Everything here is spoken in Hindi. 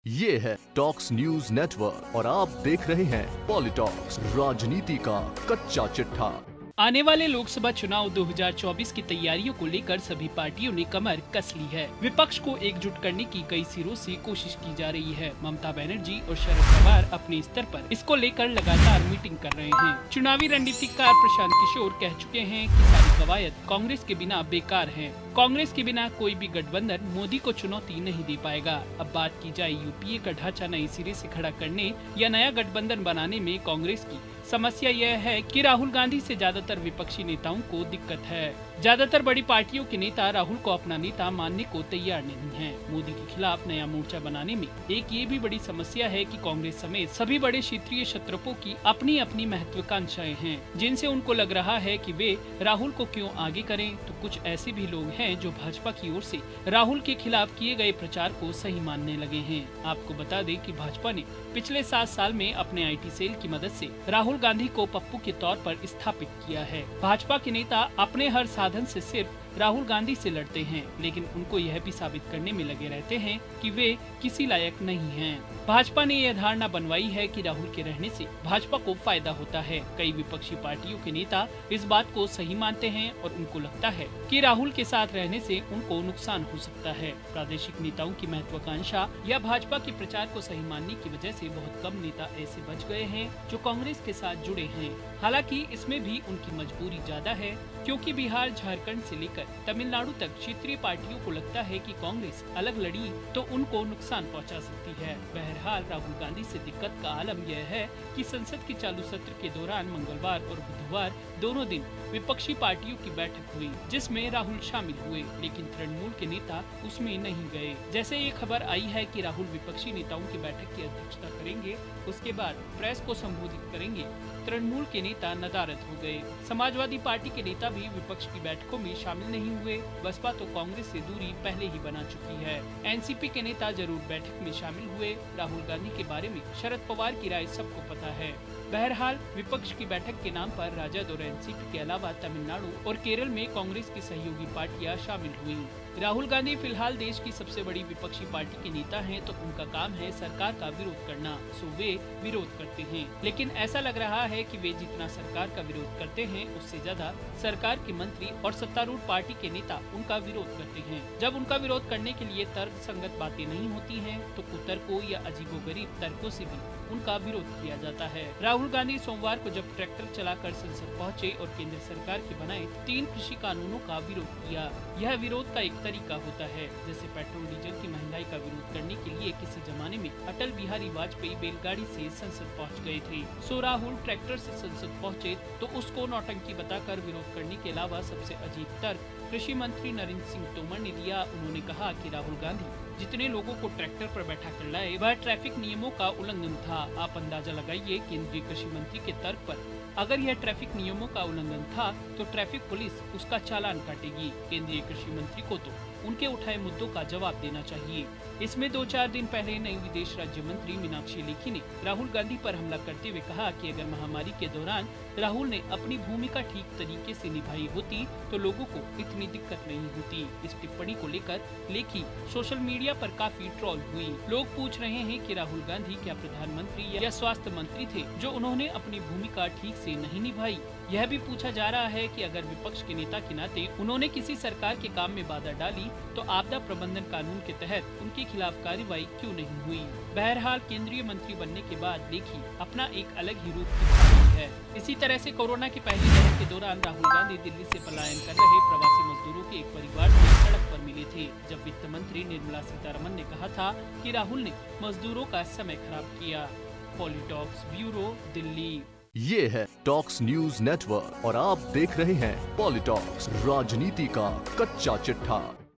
ये है टॉक्स न्यूज नेटवर्क और आप देख रहे हैं पॉलिटॉक्स, राजनीति का कच्चा चिट्ठा। आने वाले लोकसभा चुनाव 2024 की तैयारियों को लेकर सभी पार्टियों ने कमर कस ली है। विपक्ष को एकजुट करने की कई सिरों से कोशिश की जा रही है। ममता बनर्जी और शरद पवार अपने स्तर पर इसको लेकर लगातार मीटिंग कर रहे हैं। चुनावी रणनीतिकार प्रशांत किशोर कह चुके हैं कि सारी कवायद कांग्रेस के बिना बेकार है। कांग्रेस के बिना कोई भी गठबंधन मोदी को चुनौती नहीं दे पाएगा। अब बात की जाए यूपीए का ढांचा नए सिरे से खड़ा करने या नया गठबंधन बनाने में कांग्रेस की समस्या यह है कि राहुल गांधी से ज्यादातर विपक्षी नेताओं को दिक्कत है। ज्यादातर बड़ी पार्टियों के नेता राहुल को अपना नेता मानने को तैयार नहीं हैं। मोदी के खिलाफ नया मोर्चा बनाने में एक ये भी बड़ी समस्या है कि कांग्रेस समेत सभी बड़े क्षेत्रीय क्षत्रपों की अपनी अपनी महत्वाकांक्षाएं हैं, जिनसे उनको लग रहा है कि वे राहुल को क्यों आगे करें। तो कुछ ऐसे भी लोग हैं जो भाजपा की ओर से राहुल के खिलाफ किए गए प्रचार को सही मानने लगे हैं। आपको बता दें कि भाजपा ने पिछले 7 साल में अपने IT सेल की मदद से राहुल गांधी को पप्पू के तौर पर स्थापित किया है। भाजपा के नेता अपने हर साधन से सिर्फ राहुल गांधी से लड़ते हैं, लेकिन उनको यह भी साबित करने में लगे रहते हैं कि वे किसी लायक नहीं हैं। भाजपा ने यह धारणा बनवाई है कि राहुल के रहने से भाजपा को फायदा होता है। कई विपक्षी पार्टियों के नेता इस बात को सही मानते हैं और उनको लगता है कि राहुल के साथ रहने से उनको नुकसान हो सकता है। प्रादेशिक नेताओं की महत्वाकांक्षा या भाजपा के प्रचार को सही मानने की वजह से बहुत कम नेता ऐसे बच गए हैं जो कांग्रेस के साथ जुड़े हैं। हालांकि इसमें भी उनकी मजबूरी ज्यादा है, क्योंकि बिहार, झारखंड से लेकर तमिलनाडु तक क्षेत्रीय पार्टियों को लगता है कि कांग्रेस अलग लड़ी तो उनको नुकसान पहुंचा सकती है। बहरहाल राहुल गांधी से दिक्कत का आलम यह है कि संसद के चालू सत्र के दौरान मंगलवार और बुधवार दोनों दिन विपक्षी पार्टियों की बैठक हुई, जिसमें राहुल शामिल हुए, लेकिन तृणमूल के नेता उसमें नहीं गए। जैसे ये खबर आई है कि राहुल विपक्षी नेताओं की बैठक की अध्यक्षता करेंगे, उसके बाद प्रेस को संबोधित करेंगे। तृणमूल के नेता नदारद हो गए। समाजवादी पार्टी के नेता भी विपक्ष की बैठकों में शामिल नहीं हुए। बसपा तो कांग्रेस से दूरी पहले ही बना चुकी है। एनसीपी के नेता जरूर बैठक में शामिल हुए। राहुल गांधी के बारे में शरद पवार की राय सबको पता है। बहरहाल विपक्ष की बैठक के नाम पर राजद और एनसीपी के अलावा तमिलनाडु और केरल में कांग्रेस की सहयोगी पार्टियां शामिल हुई। राहुल गांधी फिलहाल देश की सबसे बड़ी विपक्षी पार्टी के नेता हैं, तो उनका काम है सरकार का विरोध करना, सो वे विरोध करते हैं। लेकिन ऐसा लग रहा है कि वे जितना सरकार का विरोध करते हैं, उससे ज्यादा सरकार के मंत्री और सत्तारूढ़ पार्टी के नेता उनका विरोध करते हैं। जब उनका विरोध करने के लिए तर्क संगत बातें नहीं होती हैं, तो कुतर्कों या अजीबोगरीब तर्कों से भी उनका विरोध किया जाता है। राहुल गांधी सोमवार को जब ट्रैक्टर चलाकर संसद पहुंचे और केंद्र सरकार के बनाए 3 कृषि कानूनों का विरोध किया। यह विरोध का एक तरीका होता है, जैसे पेट्रोल डीजल की महंगाई का विरोध करने के लिए किसी जमाने में अटल बिहारी वाजपेयी बैलगाड़ी से संसद पहुंच गए थे। सो राहुल ट्रैक्टर से संसद पहुंचे तो उसको नौटंकी बताकर विरोध करने के अलावा सबसे अजीब तर्क कृषि मंत्री नरेंद्र सिंह तोमर ने दिया। उन्होंने कहा कि राहुल गांधी जितने लोगों को ट्रैक्टर पर बैठा कर लाए, वह ट्रैफिक नियमों का उल्लंघन था। आप अंदाजा लगाइए, केंद्रीय कृषि मंत्री के तर्क पर अगर यह ट्रैफिक नियमों का उल्लंघन था तो ट्रैफिक पुलिस उसका चालान काटेगी। केंद्रीय कृषि मंत्री को तो उनके उठाए मुद्दों का जवाब देना चाहिए। इसमें 2-4 दिन पहले नई विदेश राज्य मंत्री मीनाक्षी लेखी ने राहुल गांधी पर हमला करते हुए कहा कि अगर महामारी के दौरान राहुल ने अपनी भूमिका ठीक तरीके से निभाई होती तो लोगों को इतनी दिक्कत नहीं होती। इस टिप्पणी को लेकर लेखी सोशल मीडिया पर काफी ट्रोल हुई। लोग पूछ रहे हैं कि राहुल गांधी क्या प्रधानमंत्री या स्वास्थ्य मंत्री थे जो उन्होंने अपनी भूमिका ठीक से नहीं निभाई। यह भी पूछा जा रहा है कि अगर विपक्ष के नेता के नाते उन्होंने किसी सरकार के काम में बाधा डाली तो आपदा प्रबंधन कानून के तहत उनके खिलाफ कार्रवाई क्यों नहीं हुई। बहरहाल केंद्रीय मंत्री बनने के बाद लेखी अपना एक अलग ही रूप दिखा रही है। इसी तरह से कोरोना की पहली लहर के दौरान राहुल गांधी दिल्ली से पलायन कर रहे प्रवासी मजदूरों के एक परिवार से सड़क पर मिले थे, जब वित्त मंत्री निर्मला सीतारमण ने कहा था कि राहुल ने मजदूरों का समय खराब किया। पॉलिटॉक्स ब्यूरो, दिल्ली। ये है टॉक्स न्यूज नेटवर्क और आप देख रहे हैं पॉलिटॉक्स, राजनीति का कच्चा चिट्ठा।